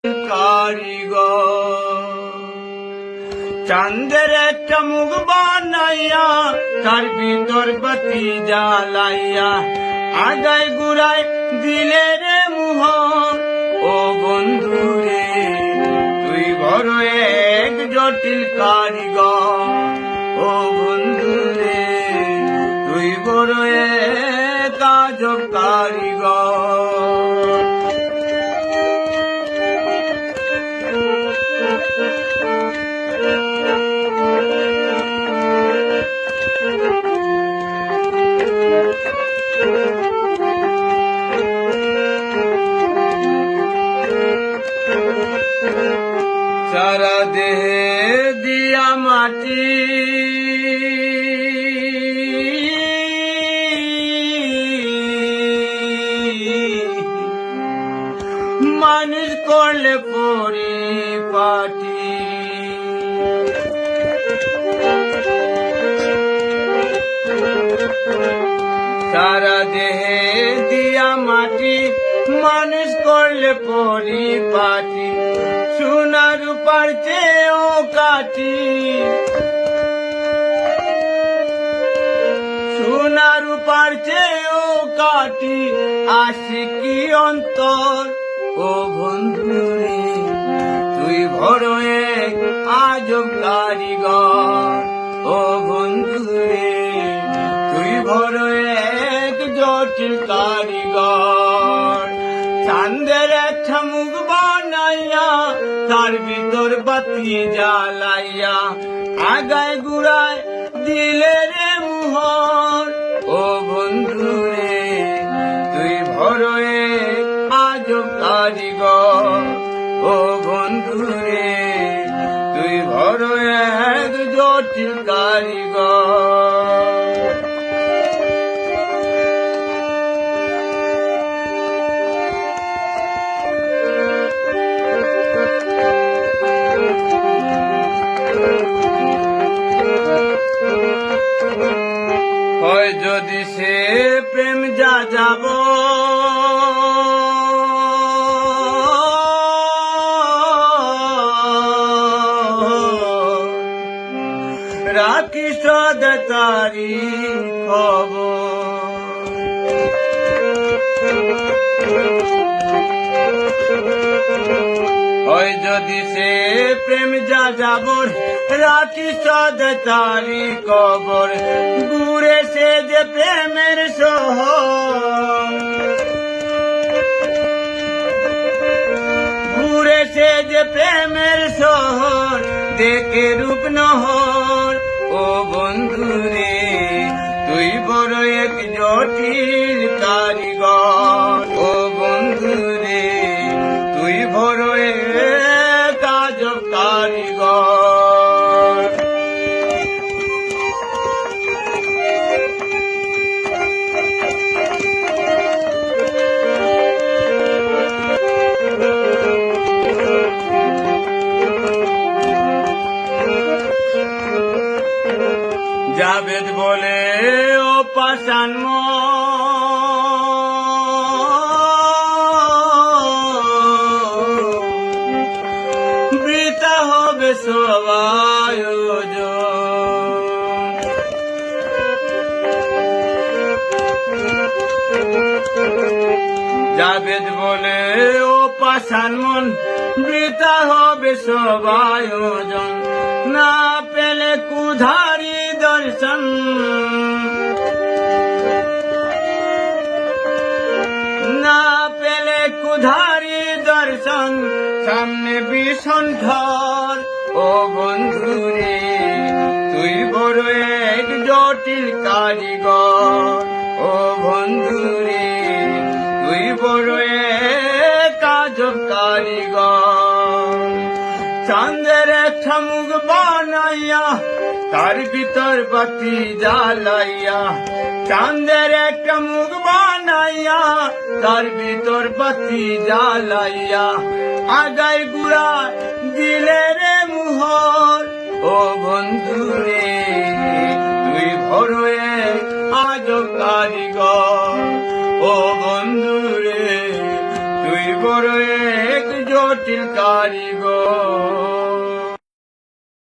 কারিগর চাঁদের একটা মুখ বানাইয়া তার ভিতর বাতি জ্বালাইয়া আগায় গুড়ায় দিলে রে মোহর। ও বন্ধু রে তুই বড় এক জটিল কারিগর। ও বন্ধু রে তুই বড় এক আজব কারিগর। সারা দেহে দিয়া মাটি মানুষ করলে পরিপাটি। সারা দেহে দিয়া মাটি মানুষ করলে পরিপাটি। সোনা রূপার চেয়েও কাটি, সোনা রূপার চেয়েও কাটি আশিকি অন্তর। ও বন্ধু রে তুই বড় এক আজব কারিগর। ও বন্ধু রে তুই বড় এক জটিল কারিগর। চাঁদের একটা মুখ বানাইয়া তার ভিতর বাতি জ্বালাইয়া আগায় গুড়ায় দিলে রে মোহর। ও বন্ধু রে তুই বড় এক আজব কারিগর। ও বন্ধু রে তুই বড় এক জটিল কারিগর। হয় যদি সে প্রেম যা যাব রাখি সদা তারি খবর। হয় যদি সে প্রেম যা যাবর রাখি সদা তারি খবর। ঘুরে সে যে প্রেমের শহর, ঘুরে সে যে প্রেমের শহর দেখে রূপ নহর। ও বন্ধু রে তুই বড় এক জটিল কারিগর। ও বন্ধু রে তুই বড় এক আজব কারিগর। জাবেদ বলে ও পাষাণ বৃথা হবে সবাই। জাবেদ বলে ও পাষাণ মন বৃথা হবে সবাই ওজন। না পেলে কুধারি দর্শন, না পেলে কুধারি দর্শন সামনে ভীষণ ঢর। ও বন্ধু রে তুই বড় এক জটিল কারিগর। ও বন্ধু রে তুই বড় এক আজব কারিগর। চাঁদের একটা মুখ বানাইয়া তার ভিতর বাতি জ্বালাইয়া, চাঁদের একটা মুখ বানাইয়া তার ভিতর বাতি জ্বালাইয়া আগায় গুড়া দিলে রে মোহর। ও বন্ধু রে তুই বড় এক আজব কারিগর। ও বন্ধু রে তুই বড় এক জটিল জটিল কারিগর।